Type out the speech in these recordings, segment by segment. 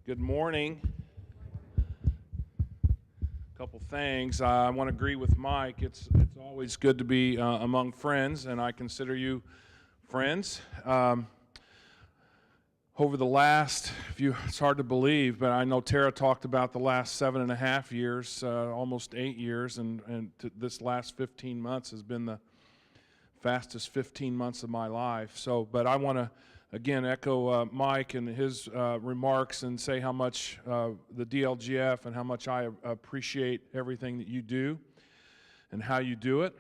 Good morning. A couple things. I want to agree with Mike. It's always good to be among friends, and I consider you friends. Over the last it's hard to believe, but I know Tara talked about the last 7.5 years, almost 8 years, and this last 15 months has been the fastest 15 months of my life. So, but I want to again echo Mike and his remarks and say how much the DLGF and how much I appreciate everything that you do and how you do it.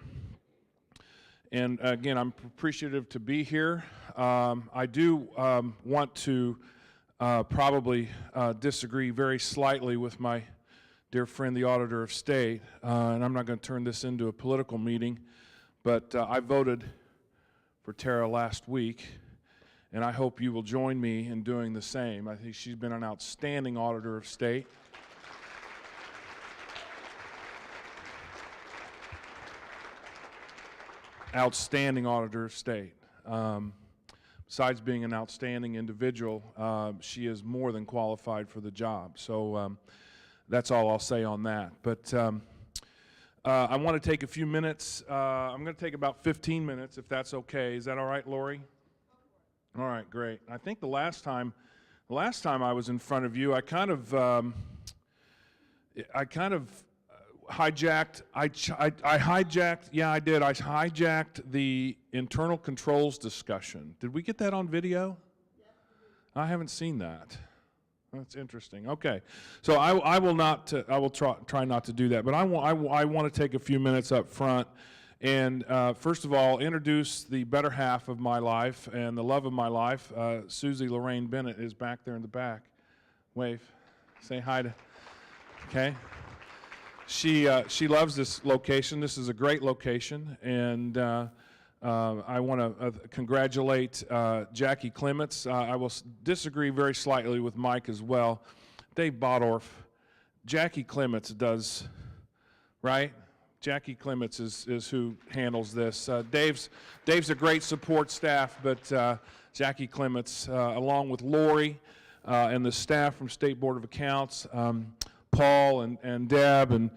And again, I'm appreciative to be here. I do want to probably disagree very slightly with my dear friend, the Auditor of State, and I'm not going to turn this into a political meeting, but I voted for Tara last week, and I hope you will join me in doing the same. I think she's been an outstanding Auditor of State. Outstanding Auditor of State. Besides being an outstanding individual, she is more than qualified for the job. So that's all I'll say on that. But I want to take a few minutes. I'm going to take about 15 minutes, if that's okay. Is that all right, Lori? All right, great. I think the last time I was in front of you, I kind of hijacked. I hijacked. Yeah, I did. I hijacked the internal controls discussion. Did we get that on video? Yes. I haven't seen that. That's interesting. Okay, so I will not. I will try not to do that. But I want to take a few minutes up front and first of all introduce the better half of my life and the love of my life. Susie Lorraine Bennett is back there in the back. Wave. Say hi to. Okay. She loves this location. This is a great location, and I want to congratulate Jackie Clements. I will disagree very slightly with Mike as well. Dave Bodorf, Jackie Clements does, right? Jackie Clements is who handles this. Dave's a great support staff, but Jackie Clements, along with Lori and the staff from State Board of Accounts, Paul and Deb and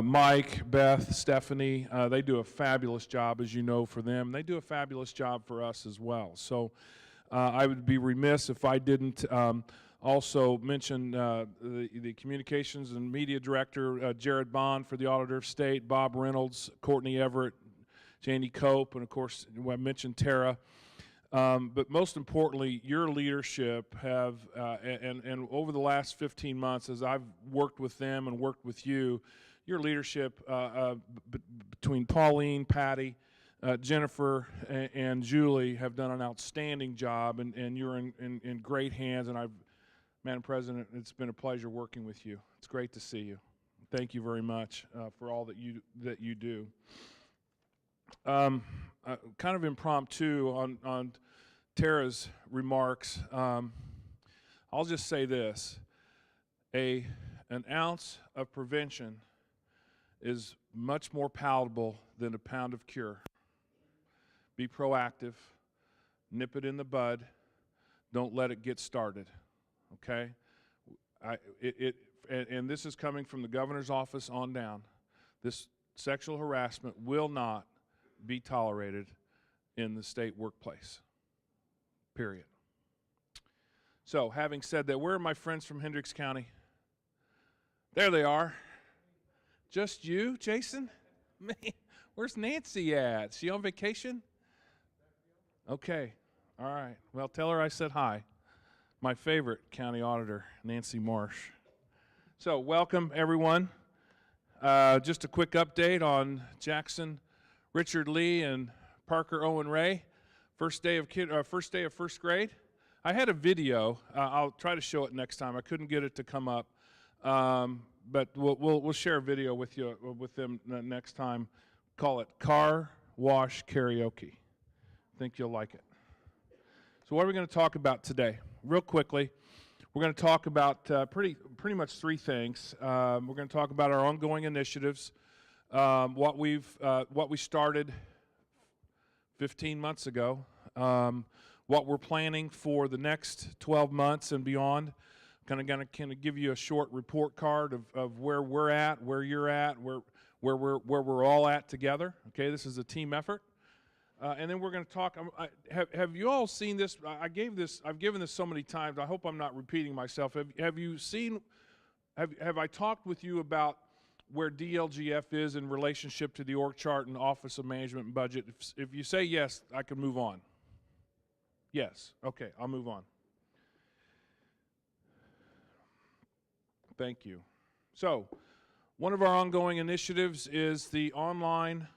Mike, Beth, Stephanie, they do a fabulous job, as you know, for them. They do a fabulous job for us as well. So I would be remiss if I didn't also mention the Communications and Media Director, Jared Bond, for the Auditor of State, Bob Reynolds, Courtney Everett, Janie Cope, and of course, I mentioned Tara. But most importantly, your leadership have, and over the last 15 months, as I've worked with them and worked with you, your leadership between Pauline, Patty, Jennifer, and Julie have done an outstanding job, and you're in great hands. And Madam President, it's been a pleasure working with you. It's great to see you. Thank you very much for all that you do. Kind of impromptu on Tara's remarks. I'll just say this: an ounce of prevention is much more palatable than a pound of cure. Be proactive, nip it in the bud, don't let it get started. Okay? And this is coming from the governor's office on down. This sexual harassment will not be tolerated in the state workplace, period. So, having said that, where are my friends from Hendricks County? There they are. Just you, Jason? Man, where's Nancy at? Is she on vacation? Okay, all right. Well, tell her I said hi. My favorite county auditor, Nancy Marsh. So, welcome, everyone. Just a quick update on Jackson, Richard Lee, and Parker Owen Ray. First day of first grade. I had a video. I'll try to show it next time. I couldn't get it to come up, but we'll share a video with them next time. Call it Car Wash Karaoke. I think you'll like it. So what are we going to talk about today? Real quickly, we're going to talk about pretty much three things. We're going to talk about our ongoing initiatives, what we started 15 months ago, what we're planning for the next 12 months and beyond, kind of give you a short report card of where we're at, where you're at, where we're all at together. Okay, this is a team effort. And then we're going to talk. Have you all seen this? I've given this so many times. I hope I'm not repeating myself. Have you seen? Have I talked with you about where DLGF is in relationship to the org chart and Office of Management and Budget? If you say yes, I can move on. Yes. Okay, I'll move on. Thank you. So, one of our ongoing initiatives is the online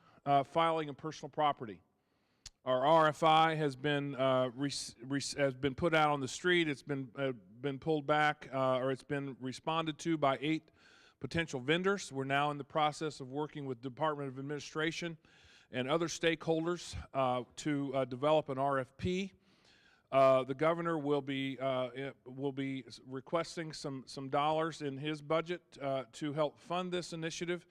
filing of personal property. Our RFI has been put out on the street. It's been pulled back, or it's been responded to by 8 potential vendors. We're now in the process of working with Department of Administration and other stakeholders to develop an RFP. The governor will be requesting some dollars in his budget to help fund this initiative,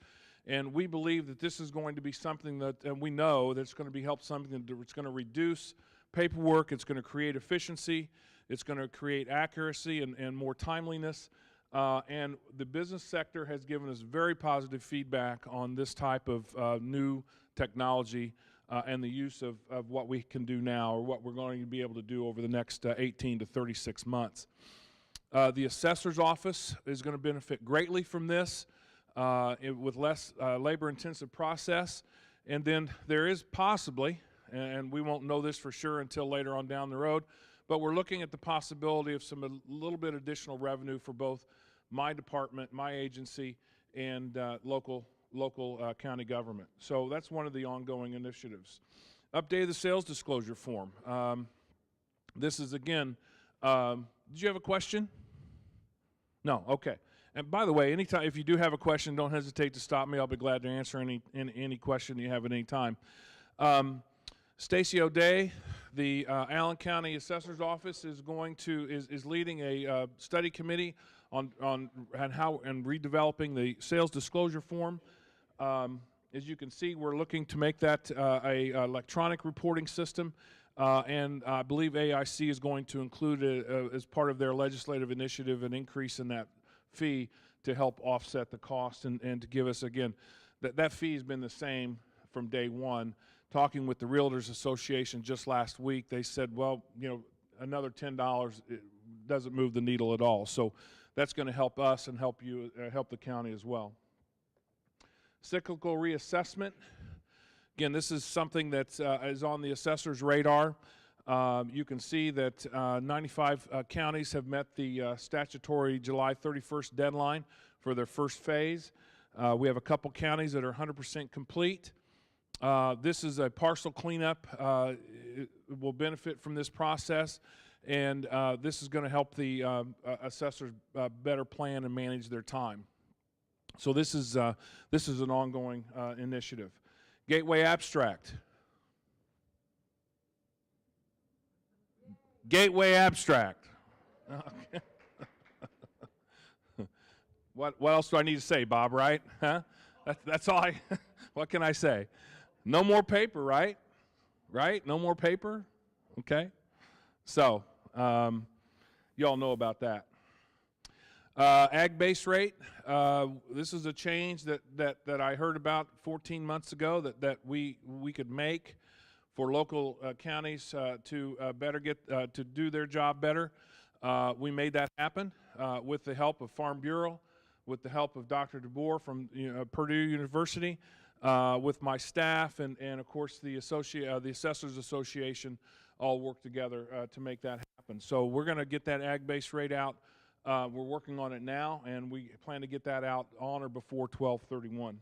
and we believe that this is going to be something that, and we know that it's going to be something that's going to reduce paperwork. It's going to create efficiency. It's going to create accuracy and more timeliness. And the business sector has given us very positive feedback on this type of new technology. And the use of what we can do now, or what we're going to be able to do over the next 18 to 36 months. The assessor's office is going to benefit greatly from this with less labor-intensive process. And then there is possibly, and we won't know this for sure until later on down the road, but we're looking at the possibility of a little bit additional revenue for both my department, my agency, and local county government. So that's one of the ongoing initiatives. Update the sales disclosure form. This is, again, did you have a question? No, okay. And by the way, anytime, if you do have a question, don't hesitate to stop me. I'll be glad to answer any question you have at any time. Stacy O'Day, the Allen County Assessor's Office, is leading a study committee on how redeveloping the sales disclosure form. As you can see, we're looking to make that a electronic reporting system, and I believe AIC is going to include as part of their legislative initiative an increase in that fee to help offset the cost and to give us, again, that fee has been the same from day one. Talking with the Realtors Association just last week, they said, well, another $10 doesn't move the needle at all. So that's going to help us and help the county as well. Cyclical reassessment. Again, this is something that is on the assessor's radar. You can see that 95 counties have met the statutory July 31st deadline for their first phase. We have a couple counties that are 100% complete. This is a parcel cleanup. It will benefit from this process, and this is going to help the assessors better plan and manage their time. So this is an ongoing initiative. Gateway Abstract. Gateway Abstract. Okay. What else do I need to say, Bob? Right? Huh? That's all I. What can I say? No more paper, right? Right? No more paper. Okay. So you all know about that. Ag base rate. This is a change that I heard about 14 months ago that we could make for local counties to better to do their job better. We made that happen with the help of Farm Bureau, with the help of Dr. DeBoer from Purdue University, with my staff, and of course the Assessors Association all work together to make that happen. So we're going to get that ag base rate out. We're working on it now, and we plan to get that out on or before 12/31.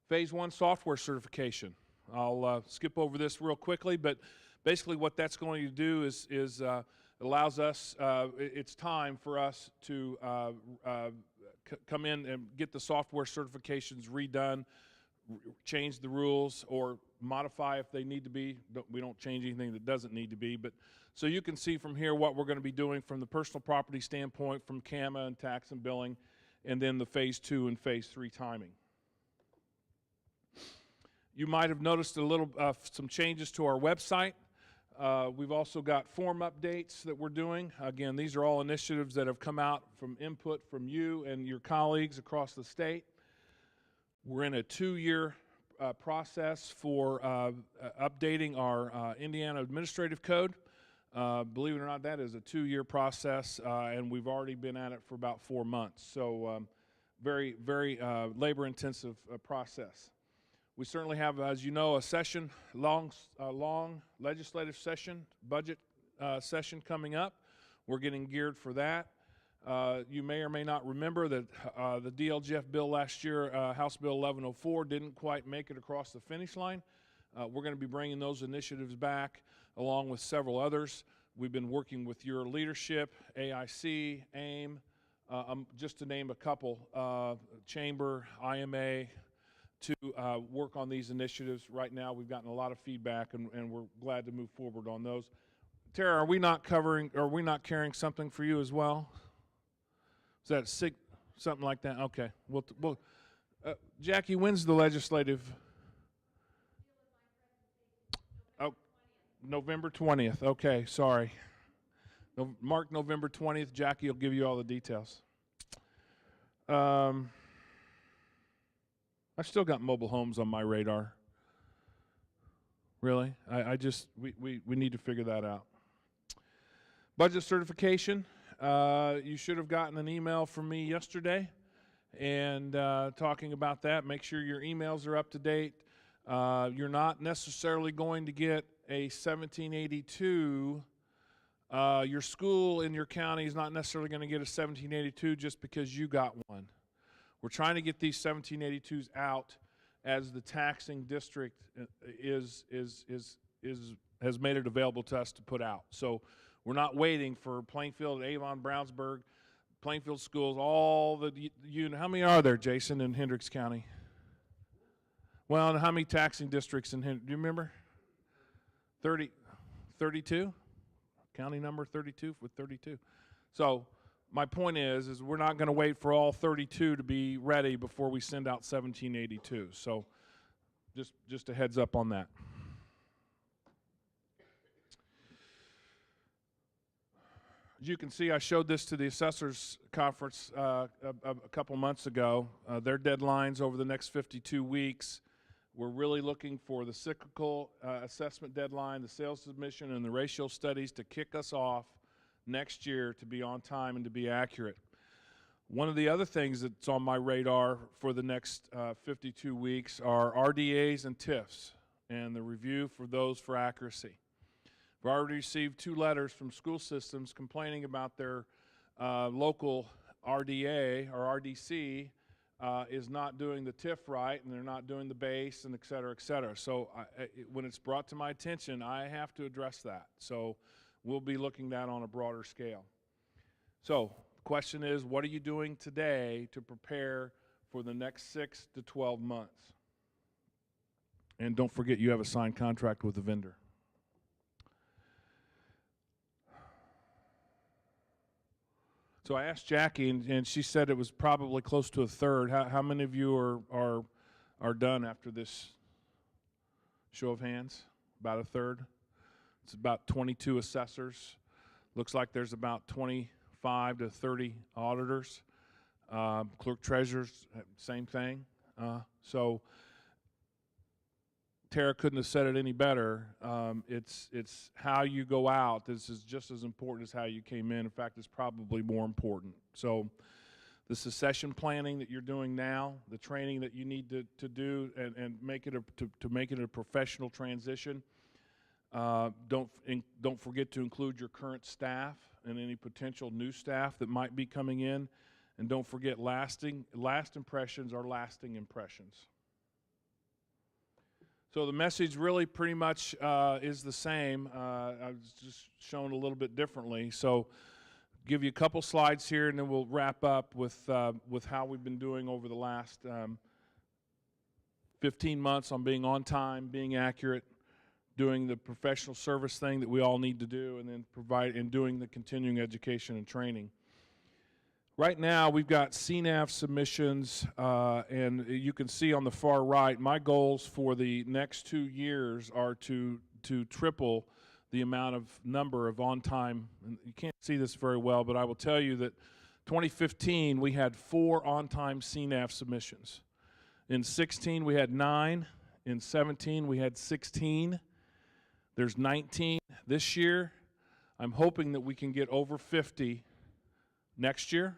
Phase 1 software certification. I'll skip over this real quickly, but basically what that's going to do is allows us, it's time for us to come in and get the software certifications redone, change the rules, or modify if they need to be. We don't change anything that doesn't need to be, but so you can see from here what we're going to be doing from the personal property standpoint, from CAMA and tax and billing, and then the phase 2 and phase 3 timing. You might have noticed some changes to our website. We've also got form updates that we're doing. Again, these are all initiatives that have come out from input from you and your colleagues across the state. We're in a 2-year process for updating our Indiana Administrative Code. Believe it or not, that is a 2-year process, and we've already been at it for about 4 months. So very, very labor-intensive process. We certainly have, as you know, a session, long legislative session, budget session coming up. We're getting geared for that. You may or may not remember that the DLGF bill last year, House Bill 1104, didn't quite make it across the finish line. We're going to be bringing those initiatives back along with several others. We've been working with your leadership, AIC, AIM, just to name a couple, Chamber, IMA, to work on these initiatives. Right now we've gotten a lot of feedback, and we're glad to move forward on those. Tara, are we not carrying something for you as well? Is that something like that? Okay. Well, Jackie, when's the legislative? Oh, November 20th. Okay, sorry. Mark November 20th. Jackie will give you all the details. I've still got mobile homes on my radar. Really? We need to figure that out. Budget certification. You should have gotten an email from me yesterday and talking about that. Make sure your emails are up to date. You're not necessarily going to get a 1782. Your school in your county is not necessarily going to get a 1782 just because you got one. We're trying to get these 1782s out as the taxing district has made it available to us to put out. So we're not waiting for Plainfield, Avon, Brownsburg, Plainfield schools, all the units. How many are there, Jason, in Hendricks County? Well, and how many taxing districts in Hendricks? Do you remember? 32? County number 32 with 32. So my point is we're not going to wait for all 32 to be ready before we send out 1782. So just a heads up on that. As you can see, I showed this to the assessors conference a couple months ago. Their deadlines over the next 52 weeks. We're really looking for the cyclical assessment deadline, the sales submission, and the ratio studies to kick us off next year to be on time and to be accurate. One of the other things that's on my radar for the next 52 weeks are RDAs and TIFs and the review for those for accuracy. We've already received 2 letters from school systems complaining about their local RDA or RDC is not doing the TIF right, and they're not doing the base, and et cetera, et cetera. So when it's brought to my attention, I have to address that. So we'll be looking at that on a broader scale. So the question is, what are you doing today to prepare for the next 6 to 12 months? And don't forget, you have a signed contract with the vendor. So I asked Jackie, and she said it was probably close to a third. How many of you are done after this show of hands? About a third. It's about 22 assessors. Looks like there's about 25 to 30 auditors. Clerk treasurers, same thing. So Tara couldn't have said it any better. It's how you go out. This is just as important as how you came in. In fact, it's probably more important. So the succession planning that you're doing now, the training that you need to do and make it to make it a professional transition. Don't forget to include your current staff and any potential new staff that might be coming in. And don't forget, last impressions are lasting impressions. So the message really pretty much is the same. I was just shown a little bit differently. So give you a couple slides here, and then we'll wrap up with how we've been doing over the last 15 months on being on time, being accurate, doing the professional service thing that we all need to do, and then doing the continuing education and training. Right now, we've got CNAV submissions, and you can see on the far right, my goals for the next 2 years are to triple the number of on-time, and you can't see this very well, but I will tell you that 2015 we had 4 on-time CNAV submissions. In 16 we had 9. In 17 we had 16. There's 19 this year. I'm hoping that we can get over 50 next year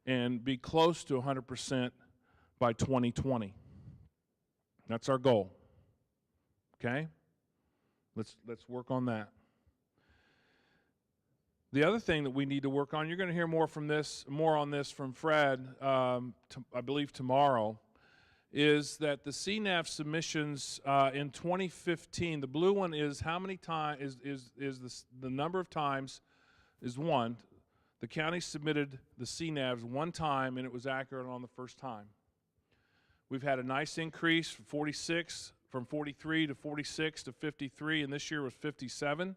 and be close to 100% by 2020. That's our goal. Okay? Let's work on that. The other thing that we need to work on, you're going to hear more on this from Fred, I believe tomorrow, is that the CNAV submissions in 2015, the blue one is how many times the number of times is 1. The county submitted the CNAVs 1 time and it was accurate on the first time. We've had a nice increase from 43 to 46 to 53, and this year was 57.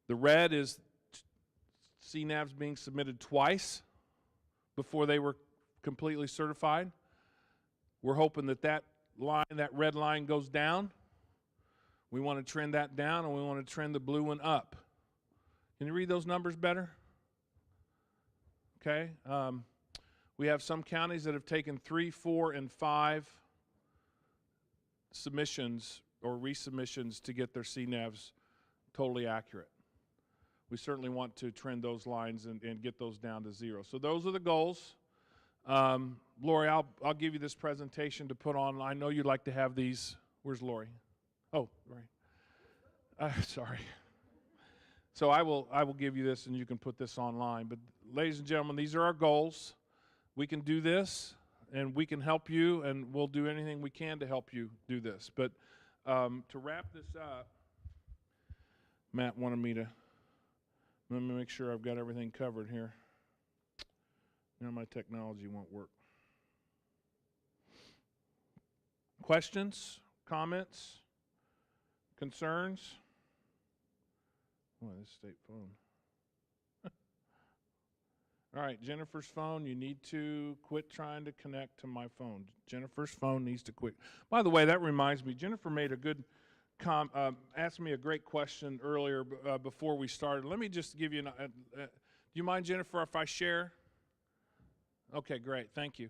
The red is CNAVs being submitted twice before they were completely certified. We're hoping that red line goes down. We want to trend that down, and we want to trend the blue one up. Can you read those numbers better? Okay. We have some counties that have taken 3, 4, and 5 submissions or resubmissions to get their CNAVs totally accurate. We certainly want to trend those lines and get those down to 0. So those are the goals. Lori, I'll give you this presentation to put on. I know you'd like to have these. Where's Lori? Oh, right. Sorry. So I will give you this, and you can put this online. But ladies and gentlemen, these are our goals. We can do this, and we can help you, and we'll do anything we can to help you do this. But to wrap this up, Matt wanted me to, let me make sure I've got everything covered here. Now my technology won't work. Questions, comments, concerns? Boy, this state phone. All right, Jennifer's phone, you need to quit trying to connect to my phone. Jennifer's phone needs to quit. By the way, that reminds me, Jennifer made a good asked me a great question earlier before we started. Let me just give you do you mind, Jennifer, if I share? Okay, great. Thank you.